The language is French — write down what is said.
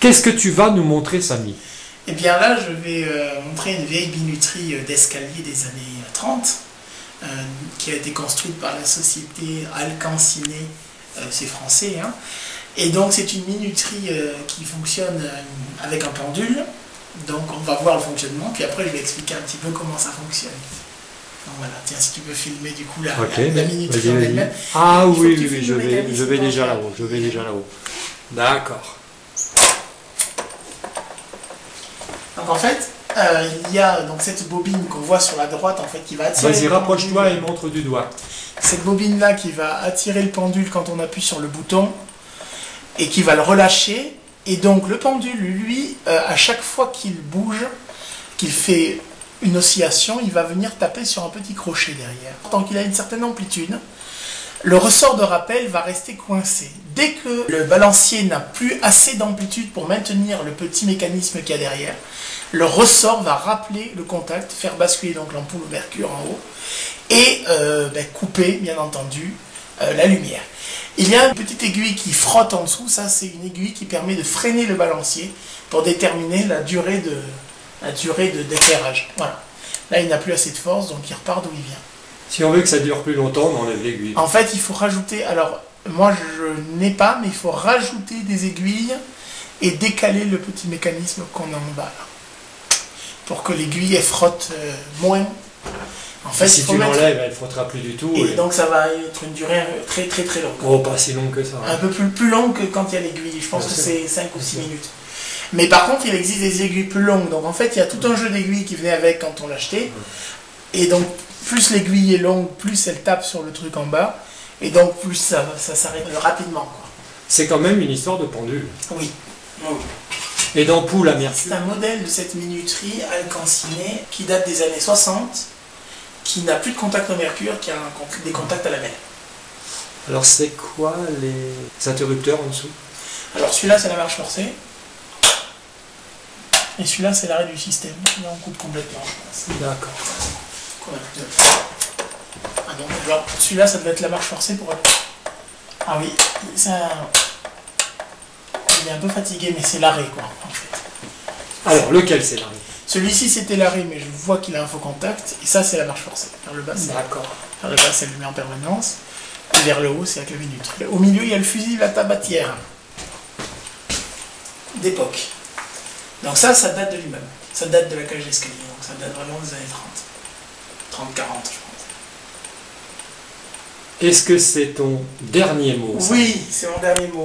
qu'est-ce que tu vas nous montrer, Samy? Eh bien là, je vais montrer une vieille minuterie d'escalier des années 30, qui a été construite par la société Alcansinet, c'est français, hein. Et donc c'est une minuterie qui fonctionne avec un pendule. Donc on va voir le fonctionnement, puis après je vais expliquer un petit peu comment ça fonctionne. Donc voilà, tiens, si tu peux filmer du coup la minuterie en elle-même. Ah oui, je vais déjà là-haut, D'accord. Donc en fait, il y a donc cette bobine qu'on voit sur la droite en fait qui va attirer. Vas-y, rapproche-toi et montre du doigt. Cette bobine là qui va attirer le pendule quand on appuie sur le bouton et qui va le relâcher. Et donc le pendule, lui, à chaque fois qu'il bouge, qu'il fait une oscillation, il va venir taper sur un petit crochet derrière. Tant qu'il a une certaine amplitude, le ressort de rappel va rester coincé. Dès que le balancier n'a plus assez d'amplitude pour maintenir le petit mécanisme qu'il y a derrière, le ressort va rappeler le contact, faire basculer donc l'ampoule au mercure en haut et couper, bien entendu, la lumière. Il y a une petite aiguille qui frotte en dessous, ça c'est une aiguille qui permet de freiner le balancier pour déterminer la durée d'éclairage. Voilà. Là il n'a plus assez de force, donc il repart d'où il vient. Si on veut que ça dure plus longtemps, on enlève l'aiguille. En fait il faut rajouter, alors moi je n'ai pas, mais il faut rajouter des aiguilles et décaler le petit mécanisme qu'on a en bas là, pour que l'aiguille frotte moins. En fait, si tu l'enlèves, elle ne frottera plus du tout. Et donc ça va être une durée très longue. Oh, pas si longue que ça. Un peu plus longue que quand il y a l'aiguille. Je pense que c'est 5 ou 6 minutes. Mais par contre, il existe des aiguilles plus longues. Donc en fait, il y a tout un jeu d'aiguilles qui venait avec quand on l'achetait. Et donc, plus l'aiguille est longue, plus elle tape sur le truc en bas. Et donc, plus ça s'arrête rapidement. C'est quand même une histoire de pendule. Oui. Et d'ampoule à mercure. C'est un modèle de cette minuterie Alcansinet qui date des années 60. Qui n'a plus de contact au mercure, qui a des contacts à la mêle. Alors c'est quoi les interrupteurs en dessous? Alors celui-là c'est la marche forcée. Et celui-là c'est l'arrêt du système. Là on coupe complètement. D'accord. Ah donc alors celui-là ça doit être la marche forcée pour aller. Ah oui, il est un peu fatigué mais c'est l'arrêt quoi en fait. Alors lequel c'est l'arrêt? Celui-ci c'était l'arrêt, mais je vois qu'il a un faux contact, et ça c'est la marche forcée. Vers le bas, c'est allumé en permanence, et vers le haut, c'est avec la minuterie. Au milieu, il y a le fusible à tabatière d'époque. Donc ça date de l'immeuble. Ça date de la cage d'escalier, donc ça date vraiment des années 30. 30-40, je pense. Est-ce que c'est ton dernier mot? Oui, c'est mon dernier mot.